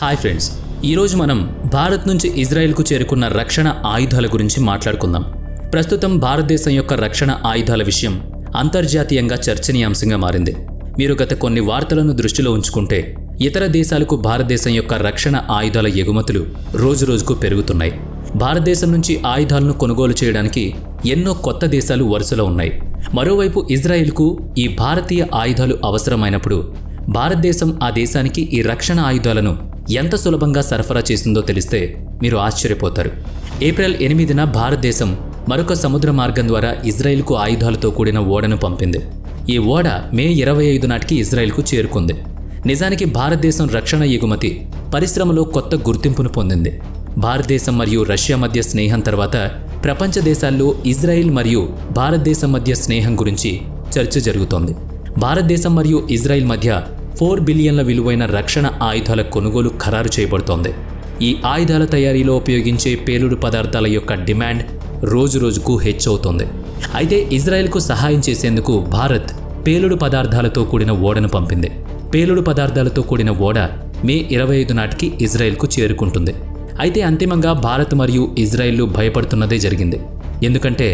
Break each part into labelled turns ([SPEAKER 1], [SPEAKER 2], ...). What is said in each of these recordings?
[SPEAKER 1] Hi friends, ఈరోజు మనం భారత్ నుంచి ఇజ్రాయెల్కు చేరుకున్న రక్షణ ఆయుధాల గురించి మాట్లాడుకుందాం. ప్రస్తుతం భారతదేశం యొక్క రక్షణ ఆయుధాల విషయం అంతర్జాతీయంగా చర్చనీయాంశంగా మారింది. మీరు గత కొన్ని వార్తలను దృష్టిలో ఉంచుకుంటే ఇతర దేశాలకు భారతదేశం యొక్క రక్షణ ఆయుధాల ఎగుమతులు రోజురోజుకు పెరుగుతున్నాయి. భారతదేశం నుంచి ఆయుధాలను కొనుగోలు చేయడానికి ఎన్నో కొత్త దేశాలు వరుసలో ఉన్నాయి. మరోవైపు ఇజ్రాయెల్కు ఈ భారతీయ ఆయుధాలు అవసరమైనప్పుడు భారతదేశం ఆ దేశానికి ఈ రక్షణ ఆయుధాలను ఎంత సులభంగా సరఫరా చేసిందో తెలిస్తే మీరు ఆశ్చర్యపోతారు. ఏప్రిల్ 8న భారతదేశం మరొక సముద్ర మార్గం ద్వారా ఇజ్రాయెల్కు ఆయుధాలతో కూడిన ఓడను పంపింది. ఈ ఓడ మే 25 నాటికి ఇజ్రాయెల్కు చేరుకుంది. నిజానికి భారతదేశం రక్షణ ఎగుమతి పరిశ్రమలో కొత్త గుర్తింపును పొందింది. భారతదేశం మరియు రష్యా మధ్య స్నేహం తర్వాత ప్రపంచ దేశాల్లో ఇజ్రాయెల్ మరియు భారతదేశం మధ్య స్నేహం గురించి చర్చ జరుగుతోంది. భారతదేశం మరియు ఇజ్రాయెల్ మధ్య 4 బిలియన్ల విలువైన రక్షణ ఆయుధాల కొనుగోలు ఖరారు చేయబడుతోంది. ఈ ఆయుధాల తయారీలో ఉపయోగించే పేలుడు పదార్థాల యొక్క డిమాండ్ రోజురోజుకు హెచ్చవుతోంది. అయితే ఇజ్రాయెల్కు సహాయం చేసేందుకు భారత్ పేలుడు పదార్థాలతో కూడిన ఓడను పంపింది. పేలుడు పదార్థాలతో కూడిన ఓడ మే 25 నాటికి ఇజ్రాయెల్కు చేరుకుంటుంది. అయితే అంతిమంగా భారత్ మరియు ఇజ్రాయెల్లు భయపడుతున్నదే జరిగింది. ఎందుకంటే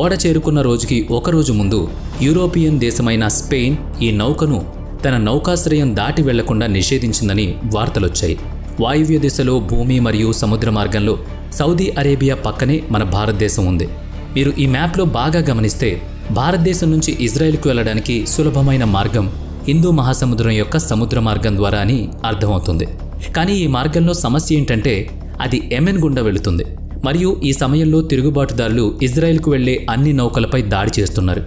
[SPEAKER 1] ఓడ చేరుకున్న రోజుకి ఒకరోజు ముందు యూరోపియన్ దేశమైన స్పెయిన్ ఈ నౌకను తన నౌకాశ్రయం దాటి వెళ్లకుండా నిషేధించిందని వార్తలొచ్చాయి. వాయువ్య దిశలో భూమి మరియు సముద్ర మార్గంలో సౌదీ అరేబియా పక్కనే మన భారతదేశం ఉంది. మీరు ఈ మ్యాప్లో బాగా గమనిస్తే భారతదేశం నుంచి ఇజ్రాయెల్కు వెళ్లడానికి సులభమైన మార్గం హిందూ మహాసముద్రం యొక్క సముద్ర మార్గం ద్వారా అని అర్థమవుతుంది. కానీ ఈ మార్గంలో సమస్య ఏంటంటే అది యెమెన్ గుండా వెళుతుంది మరియు ఈ సమయంలో తిరుగుబాటుదారులు ఇజ్రాయెల్కు వెళ్లే అన్ని నౌకలపై దాడి చేస్తున్నారు.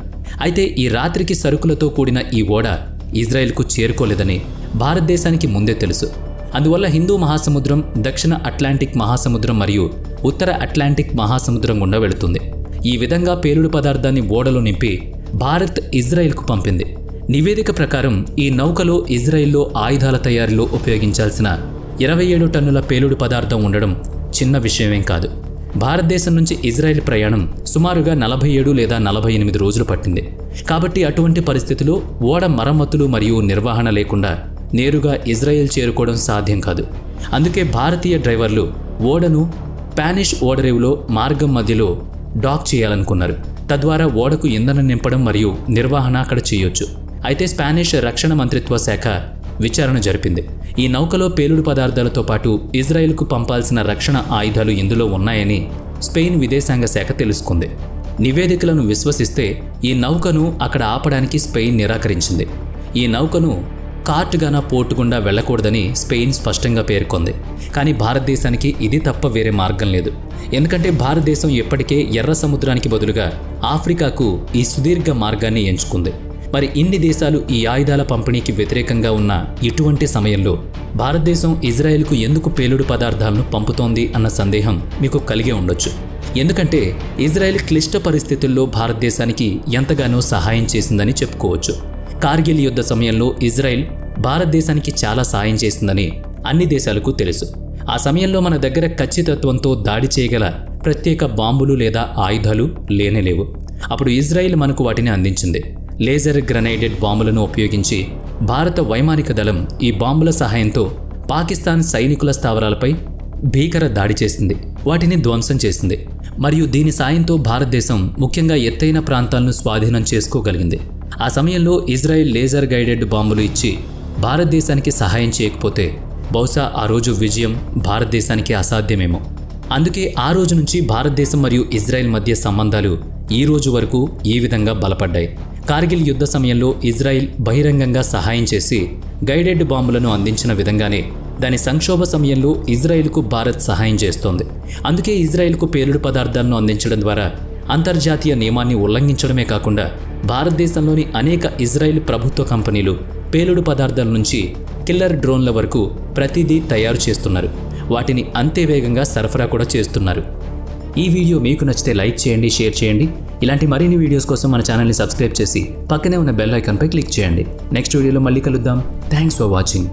[SPEAKER 1] అయితే ఈ రాత్రికి సరుకులతో కూడిన ఈ ఓడ ఇజ్రాయెల్కు చేరుకోలేదని భారతదేశానికి ముందే తెలుసు. అందువల్ల హిందూ మహాసముద్రం, దక్షిణ అట్లాంటిక్ మహాసముద్రం మరియు ఉత్తర అట్లాంటిక్ మహాసముద్రం గుండా వెళుతుంది. ఈ విధంగా పేలుడు పదార్థాన్ని ఓడలో నింపి భారత్ ఇజ్రాయెల్కు పంపింది. నివేదిక ప్రకారం ఈ నౌకలో ఇజ్రాయెల్లో ఆయుధాల తయారీలో ఉపయోగించాల్సిన 27 టన్నుల పేలుడు పదార్థం ఉండడం చిన్న విషయమేం కాదు. భారతదేశం నుంచి ఇజ్రాయెల్ ప్రయాణం సుమారుగా 47 లేదా 48 రోజులు పట్టింది. కాబట్టి అటువంటి పరిస్థితిలో ఓడ మరమ్మతులు మరియు నిర్వహణ లేకుండా నేరుగా ఇజ్రాయెల్ చేరుకోవడం సాధ్యం కాదు. అందుకే భారతీయ డ్రైవర్లు ఓడను స్పానిష్ ఓడరేవులో మార్గం మధ్యలో డాక్ చేయాలనుకున్నారు. తద్వారా ఓడకు ఇంధనం నింపడం మరియు నిర్వహణ అక్కడ చేయొచ్చు. అయితే స్పానిష్ రక్షణ మంత్రిత్వ శాఖ విచారణ జరిపింది. ఈ నౌకలో పేలుడు పదార్థాలతో పాటు ఇజ్రాయెల్కు పంపాల్సిన రక్షణ ఆయుధాలు ఇందులో ఉన్నాయని స్పెయిన్ విదేశాంగ శాఖ తెలుసుకుంది. నివేదికలను విశ్వసిస్తే ఈ నౌకను అక్కడ ఆపడానికి స్పెయిన్ నిరాకరించింది. ఈ నౌకను కార్ట్గానా పోర్టు గుండా వెళ్లకూడదని స్పెయిన్ స్పష్టంగా పేర్కొంది. కానీ భారతదేశానికి ఇది తప్ప వేరే మార్గం లేదు. ఎందుకంటే భారతదేశం ఇప్పటికే ఎర్ర సముద్రానికి బదులుగా ఆఫ్రికాకు ఈ సుదీర్ఘ మార్గాన్ని ఎంచుకుంది. మరి ఇన్ని దేశాలు ఈ ఆయుధాల పంపిణీకి వ్యతిరేకంగా ఉన్న ఇటువంటి సమయంలో భారతదేశం ఇజ్రాయెల్కు ఎందుకు పేలుడు పదార్థాలను పంపుతోంది అన్న సందేహం మీకు కలిగే ఉండొచ్చు. ఎందుకంటే ఇజ్రాయెల్ క్లిష్ట పరిస్థితుల్లో భారతదేశానికి ఎంతగానో సహాయం చేసిందని చెప్పుకోవచ్చు. కార్గిల్ యుద్ధ సమయంలో ఇజ్రాయెల్ భారతదేశానికి చాలా సాయం చేసిందని అన్ని దేశాలకు తెలుసు. ఆ సమయంలో మన దగ్గర ఖచ్చితత్వంతో దాడి చేయగల ప్రత్యేక బాంబులు లేదా ఆయుధాలు లేనేలేవు. అప్పుడు ఇజ్రాయెల్ మనకు వాటిని అందించింది. లేజర్ గ్రనైడెడ్ బాంబులను ఉపయోగించి భారత వైమానిక దళం ఈ బాంబుల సహాయంతో పాకిస్తాన్ సైనికుల స్థావరాలపై భీకర దాడి చేసింది, వాటిని ధ్వంసం చేసింది. మరియు దీని సాయంతో భారతదేశం ముఖ్యంగా ఎత్తైన ప్రాంతాలను స్వాధీనం చేసుకోగలిగింది. ఆ సమయంలో ఇజ్రాయెల్ లేజర్ గైడెడ్ బాంబులు ఇచ్చి భారతదేశానికి సహాయం చేయకపోతే బహుశా ఆ రోజు విజయం భారతదేశానికి అసాధ్యమేమో. అందుకే ఆ రోజు నుంచి భారతదేశం మరియు ఇజ్రాయెల్ మధ్య సంబంధాలు ఈ రోజు వరకు ఈ విధంగా బలపడ్డాయి. కార్గిల్ యుద్ధ సమయంలో ఇజ్రాయెల్ బహిరంగంగా సహాయం చేసి గైడెడ్ బాంబులను అందించిన విధంగానే దాని సంక్షోభ సమయంలో ఇజ్రాయెల్కు భారత్ సహాయం చేస్తోంది. అందుకే ఇజ్రాయెల్కు పేలుడు పదార్థాలను అందించడం ద్వారా అంతర్జాతీయ నియమాన్ని ఉల్లంఘించడమే కాకుండా భారతదేశంలోని అనేక ఇజ్రాయెల్ ప్రభుత్వ కంపెనీలు పేలుడు పదార్థాల నుంచి కిల్లర్ డ్రోన్ల వరకు ప్రతిదీ తయారు చేస్తున్నారు. వాటిని అంతే వేగంగా సరఫరా కూడా చేస్తున్నారు. ఈ వీడియో మీకు నచ్చితే లైక్ చేయండి, షేర్ చేయండి. ఇలాంటి మరిన్ని వీడియోస్ కోసం మన ఛానల్ని సబ్స్క్రైబ్ చేసి పక్కనే ఉన్న బెల్ ఐకాన్పై క్లిక్ చేయండి. నెక్స్ట్ వీడియోలో మళ్ళీ కలుద్దాం. Thanks for watching.